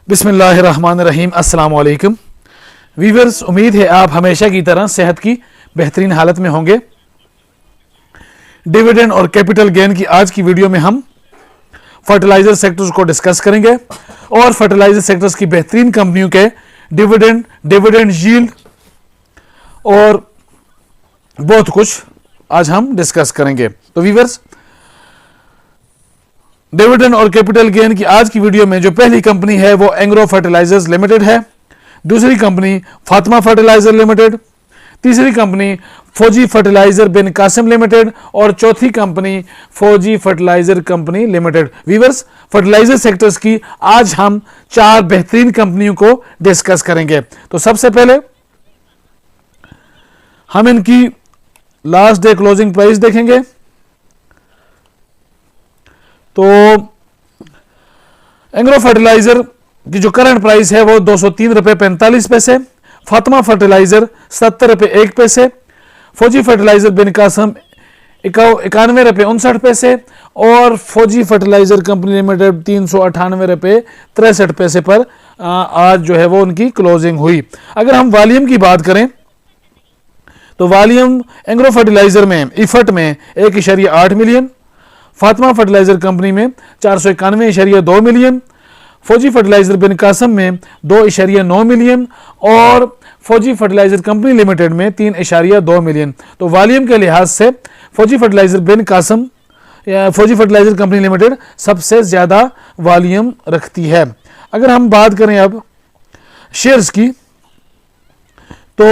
बिस्मिल्लाहिर्रहमानिर्रहीम। अस्सलाम वालेकुम वीवर्स, उम्मीद है आप हमेशा की तरह सेहत की बेहतरीन हालत में होंगे। डिविडेंड और कैपिटल गेन की आज की वीडियो में हम फर्टिलाइजर सेक्टर्स को डिस्कस करेंगे और फर्टिलाइजर सेक्टर्स की बेहतरीन कंपनियों के डिविडेंड यील्ड और बहुत कुछ आज हम डिस्कस करेंगे। तो वीवर्स, डिविडेंड और कैपिटल गेन की आज की वीडियो में जो पहली कंपनी है वो एंग्रो फर्टिलाइजर्स लिमिटेड है, दूसरी कंपनी फातिमा फर्टिलाइजर लिमिटेड, तीसरी company Fauji fertilizer Bin Qasim limited और चौथी company Fauji fertilizer company limited. Viewers, fertilizer sectors की आज हम 4 बेहतरीन कंपनियों को डिस्कस करेंगे। तो सबसे पहले हम इनकी लास्ट डे क्लोजिंग प्राइस देखेंगे। तो एंग्रो फर्टिलाइजर की जो करंट प्राइस है वो 203 रुपए 45 पैसे, फातिमा फर्टिलाइजर 70 रुपए 1 पैसे, फौजी फर्टिलाइजर बिन कासिम 91 रुपए 59 पैसे और फौजी फर्टिलाइजर कंपनी लिमिटेड 398 रुपए 63 पैसे पर आज जो है वो उनकी क्लोजिंग हुई। अगर हम वॉल्यूम की बात करें तो वॉल्यूम एंग्रो फर्टिलाइजर में इफर्ट में 1.8 मिलियन, फातिमा फर्टिलाइजर कंपनी में 491.2 मिलियन, फौजी फर्टिलाइजर बिन कासिम में 2.9 मिलियन और फौजी फर्टिलाइजर कंपनी लिमिटेड में 3.2 मिलियन। तो वॉल्यूम के लिहाज से फौजी फर्टिलाइजर बिन कासिम या फौजी फर्टिलाइजर कंपनी लिमिटेड सबसे ज्यादा वॉल्यूम रखती है। अगर हम बात करें अब शेयर्स की तो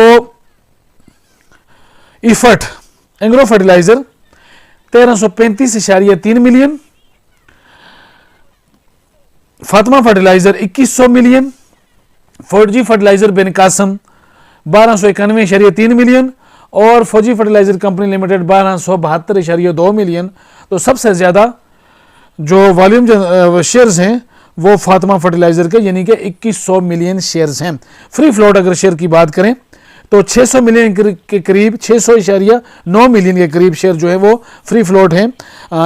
इफर्ट Engro fertilizer 1335.3 million, Fatima fertilizer 2100 million, Fauji fertilizer Bin Qasim 1291.3 million और Fauji fertilizer company limited 1272.2 million. तो सबसे ज्यादा जो वॉल्यूम शेयर्स हैं वो फातिमा फर्टिलाइजर के यानी कि 2100 मिलियन शेयर्स हैं। फ्री फ्लोट अगर शेयर की बात करें तो 600 मिलियन के करीब 600.9 मिलियन के करीब शेयर जो है वो फ्री फ्लोट हैं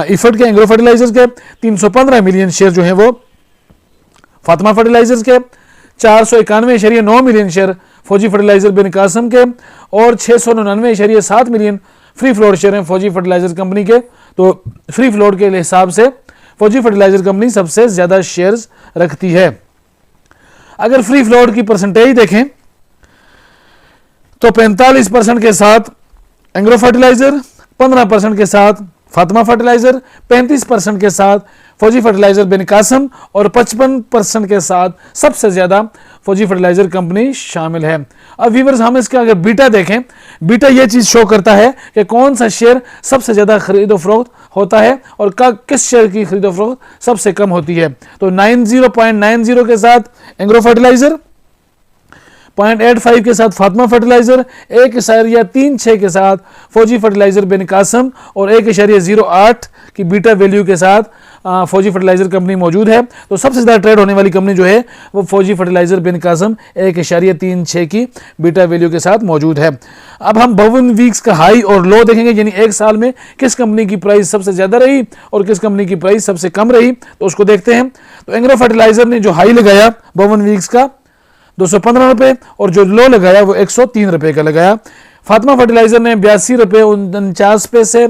इफर्ट के एंग्रो फर्टिलाइजर्स के, 315 मिलियन शेयर जो है वो फातिमा फर्टिलाइजर्स के, 491.9 मिलियन शेयर फौजी फर्टिलाइजर बिन कासिम के और 699.7 मिलियन फ्री फ्लोट शेयर हैं फौजी फर्टिलाइजर कंपनी के। तो फ्री फ्लोट के हिसाब से फौजी फर्टिलाइजर कंपनी सबसे ज्यादा शेयर्स रखती है। अगर फ्री फ्लोट की परसेंटेज देखें तो 45% के साथ एंग्रो फर्टिलाइजर, 15% के साथ फातिमा फर्टिलाइजर, 35% के साथ फौजी फर्टिलाइजर बिन कासिम और 55% के साथ सबसे ज्यादा फौजी फर्टिलाइजर कंपनी शामिल है। अब व्यूअर्स, हम इसका अगर बीटा देखें, बीटा यह चीज शो करता है कि कौन सा शेयर सबसे ज्यादा खरीदो फरोख्त होता है और किस शेयर की खरीदो फरोख्त सबसे कम होती है। तो 90.90 के साथ एंग्रो फर्टिलाइजर, 0.85 के साथ फातिमा फर्टिलाइजर, 1.36 के साथ फौजी फर्टिलाइजर बिन कासिम और 1.08 की बीटा वैल्यू के साथ फौजी फर्टिलाइजर कंपनी मौजूद है। तो सबसे ज्यादा ट्रेड होने वाली कंपनी जो है वो फौजी फर्टिलाइजर बिन कासिम 1.36 की बीटा वैल्यू के साथ मौजूद है। अब हम 52 वीक्स का हाई और लो देखेंगे, यानी एक साल में किस कंपनी की प्राइस सबसे ज्यादा रही और किस कंपनी की प्राइस सबसे कम रही, तो उसको देखते हैं। तो एंग्रो फर्टिलाइजर ने जो हाई लगाया 52 वीक्स का 215 रुपए और जो लो लगाया वो 103 रुपए का लगाया। फातिमा फर्टिलाइजर ने 82 रुपए 49 पैसे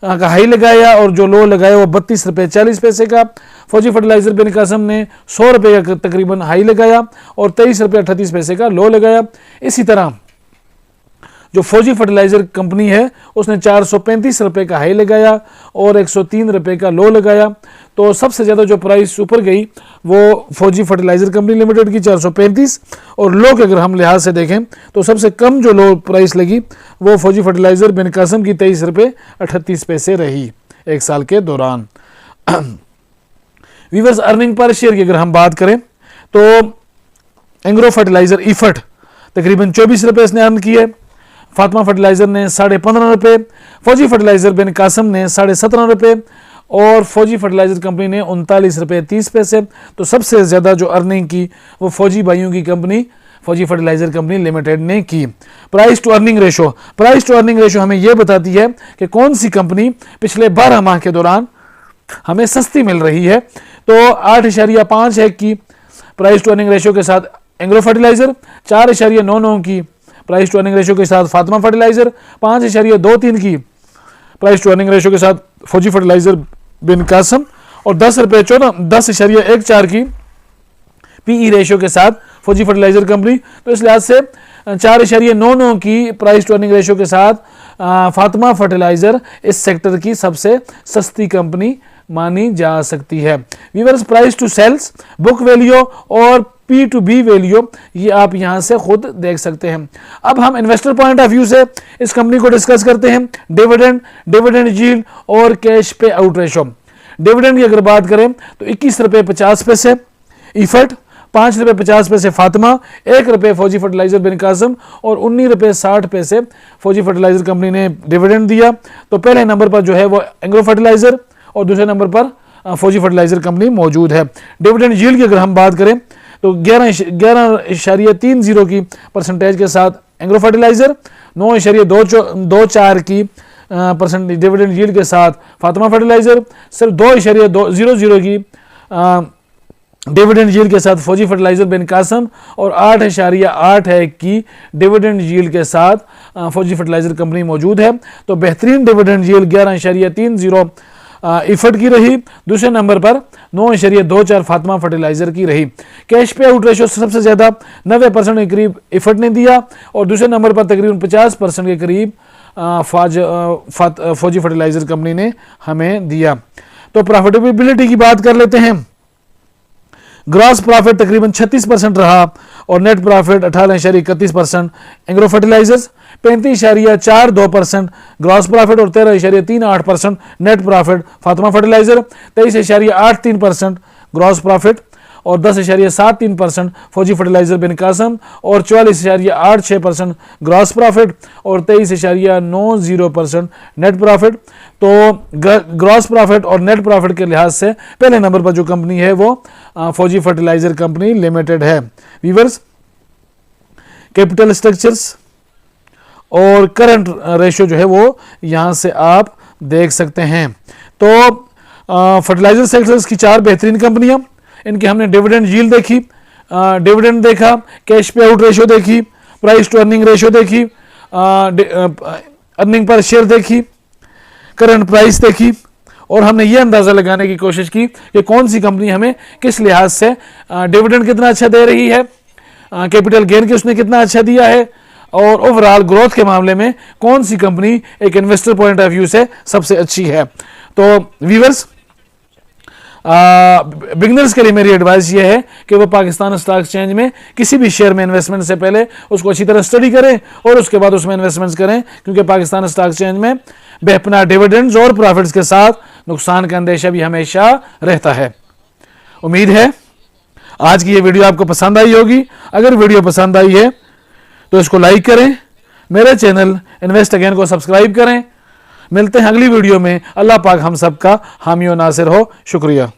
का हाई लगाया और जो लो लगाया वो 32 रुपए 40 पैसे का। फौजी फर्टिलाइजर बिन कासिम ने 100 रुपए का तकरीबन हाई लगाया और 23 रुपए 38 पैसे का लो लगाया। इसी तरह जो फौजी फर्टिलाइजर कंपनी है उसने 435 रुपए का हाई लगाया और 103 रुपए का लो लगाया। तो सबसे ज्यादा जो प्राइस ऊपर गई वो फौजी फर्टिलाइजर कंपनी लिमिटेड की 435 और लो के अगर हम लिहाज से देखें तो सबसे कम जो लो प्राइस लगी वो फौजी फर्टिलाइजर बिन कासिम की 23 रुपए 38 पैसे रही एक साल के दौरान। वीवर्स, अर्निंग पर शेयर की अगर हम बात करें तो एंग्रो फर्टिलाइजर इफर्ट तकरीबन 24 रुपए इसने अर्न किए, फातिमा फर्टिलाइजर ने 15.5 रुपए, फौजी फर्टिलाइजर बिन कासिम ने 17.5 रुपए और फौजी फर्टिलाइजर कंपनी ने 39 रुपए 30 पैसे। तो सबसे ज्यादा जो अर्निंग की वो फौजी भाइयों की company Fauji fertilizer company limited ने की। प्राइस टू अर्निंग रेशो हमें यह बताती है कि कौन सी कंपनी पिछले 12 माह के दौरान हमें सस्ती मिल रही है। तो 8.5 है कि प्राइस टू अर्निंग रेशियो के साथ एंग्रो फर्टिलाइजर, 4.99 की प्राइस टू अर्निंग रेशियो के साथ फातिमा फर्टिलाइजर, 5.23 की प्राइस टू अर्निंग रेशियो के साथ फौजी फर्टिलाइजर बिन कासम और 10.14 की पीई रेशियो के साथ फौजी फर्टिलाइजर कंपनी। तो इस लिहाज से 4.99 की प्राइस टू अर्निंग रेशियो के साथ फातिमा फर्टिलाइजर इस सेक्टर की सबसे सस्ती कंपनी मानी जा सकती है। Viewers, price to sales, book value और पी टू बी वैल्यू ये आप यहां से खुद देख सकते हैं। अब हम इन्वेस्टर पॉइंट ऑफ व्यू से इस कंपनी को डिस्कस करते हैं। डिविडेंड यील्ड और कैश पे आउट रेशो। डिविडेंड की अगर बात करें तो 21 रुपये 50 पैसे इफर्ट, 5 रुपये 50 पैसे फातिमा, 1 रुपये फौजी फर्टिलाइजर बिन कासम और 19 रुपये 60 पैसे फौजी फर्टिलाइजर कंपनी ने डिविडेंड दिया। तो पहले नंबर पर जो है वो एंग्रो फर्टिलाइजर और दूसरे नंबर पर फौजी फर्टिलाइजर कंपनी मौजूद है। डिविडेंड यील्ड की अगर हम बात करें तो 11.30 की परसेंटेज के साथ एंग्रो फर्टिलाइजर, 9.24 की परसेंट डिविडेंड यील्ड के साथ फातिमा फर्टिलाइजर, सिर्फ 2.00 की डिविडेंड यील्ड के साथ फौजी फर्टिलाइजर बिन कासम और 8.8 की डिविडेंड यील्ड के साथ फौजी फर्टिलाइजर कंपनी मौजूद है। तो बेहतरीन डिविडेंड यील्ड 11.30 इफर्ट की रही, दूसरे नंबर पर 9.24 फातिमा फर्टिलाइजर की रही। कैश पे आउट रेशो सबसे ज्यादा 90% के करीब इफर्ट ने दिया और दूसरे नंबर पर तकरीबन 50% के करीब फौजी फर्टिलाइजर कंपनी ने हमें दिया। तो प्रॉफिटेबिलिटी की बात कर लेते हैं। ग्रॉस प्रॉफिट तकरीबन 36% रहा और net profit 18.31%। Engro fertilizers 35.42% gross profit और 13.38% net profit. Fatima fertilizer 23.83% gross profit और 10.73% फौजी फर्टिलाइजर बिन कासम और 44.86% ग्रॉस प्रॉफिट और 23.90% नेट प्रॉफिट। तो ग्रॉस प्रॉफिट और नेट प्रॉफिट के लिहाज से पहले नंबर पर जो कंपनी है वो फौजी फर्टिलाइजर कंपनी लिमिटेड है। वीवर्स, कैपिटल स्ट्रक्चर्स और करंट रेशियो जो है वो यहां से आप देख सकते हैं। तो फर्टिलाइजर सेक्टर्स की 4 बेहतरीन कंपनियां, इनकी हमने डिविडेंड यील्ड देखी, डिविडेंड देखा, कैश पे आउट रेशियो देखी, प्राइस टू अर्निंग रेशियो देखी, अर्निंग पर शेयर देखी, करंट प्राइस देखी और हमने ये अंदाजा लगाने की कोशिश की कि कौन सी कंपनी हमें किस लिहाज से डिविडेंड कितना अच्छा दे रही है, कैपिटल गेन की उसने कितना अच्छा दिया है और ओवरऑल ग्रोथ के मामले में कौन सी कंपनी एक इन्वेस्टर पॉइंट ऑफ व्यू से सबसे अच्छी है। तो व्यूअर्स, बिगनर्स के लिए मेरी एडवाइस ये है कि वो पाकिस्तान स्टॉक एक्सचेंज में किसी भी शेयर में इन्वेस्टमेंट से पहले उसको अच्छी तरह स्टडी करें और उसके बाद उसमें इन्वेस्टमेंट करें, क्योंकि पाकिस्तान स्टॉक एक्सचेंज में बेपनाह डिविडेंड्स और प्रॉफिट्स के साथ नुकसान का अंदेशा भी हमेशा रहता है। उम्मीद है आज की ये वीडियो आपको पसंद आई होगी। अगर वीडियो पसंद आई है तो इसको लाइक करें, मेरे चैनल इन्वेस्ट अगेन को सब्सक्राइब करें। मिलते हैं अगली वीडियो में। अल्लाह पाक हम सबका हामी और नासिर हो। शुक्रिया।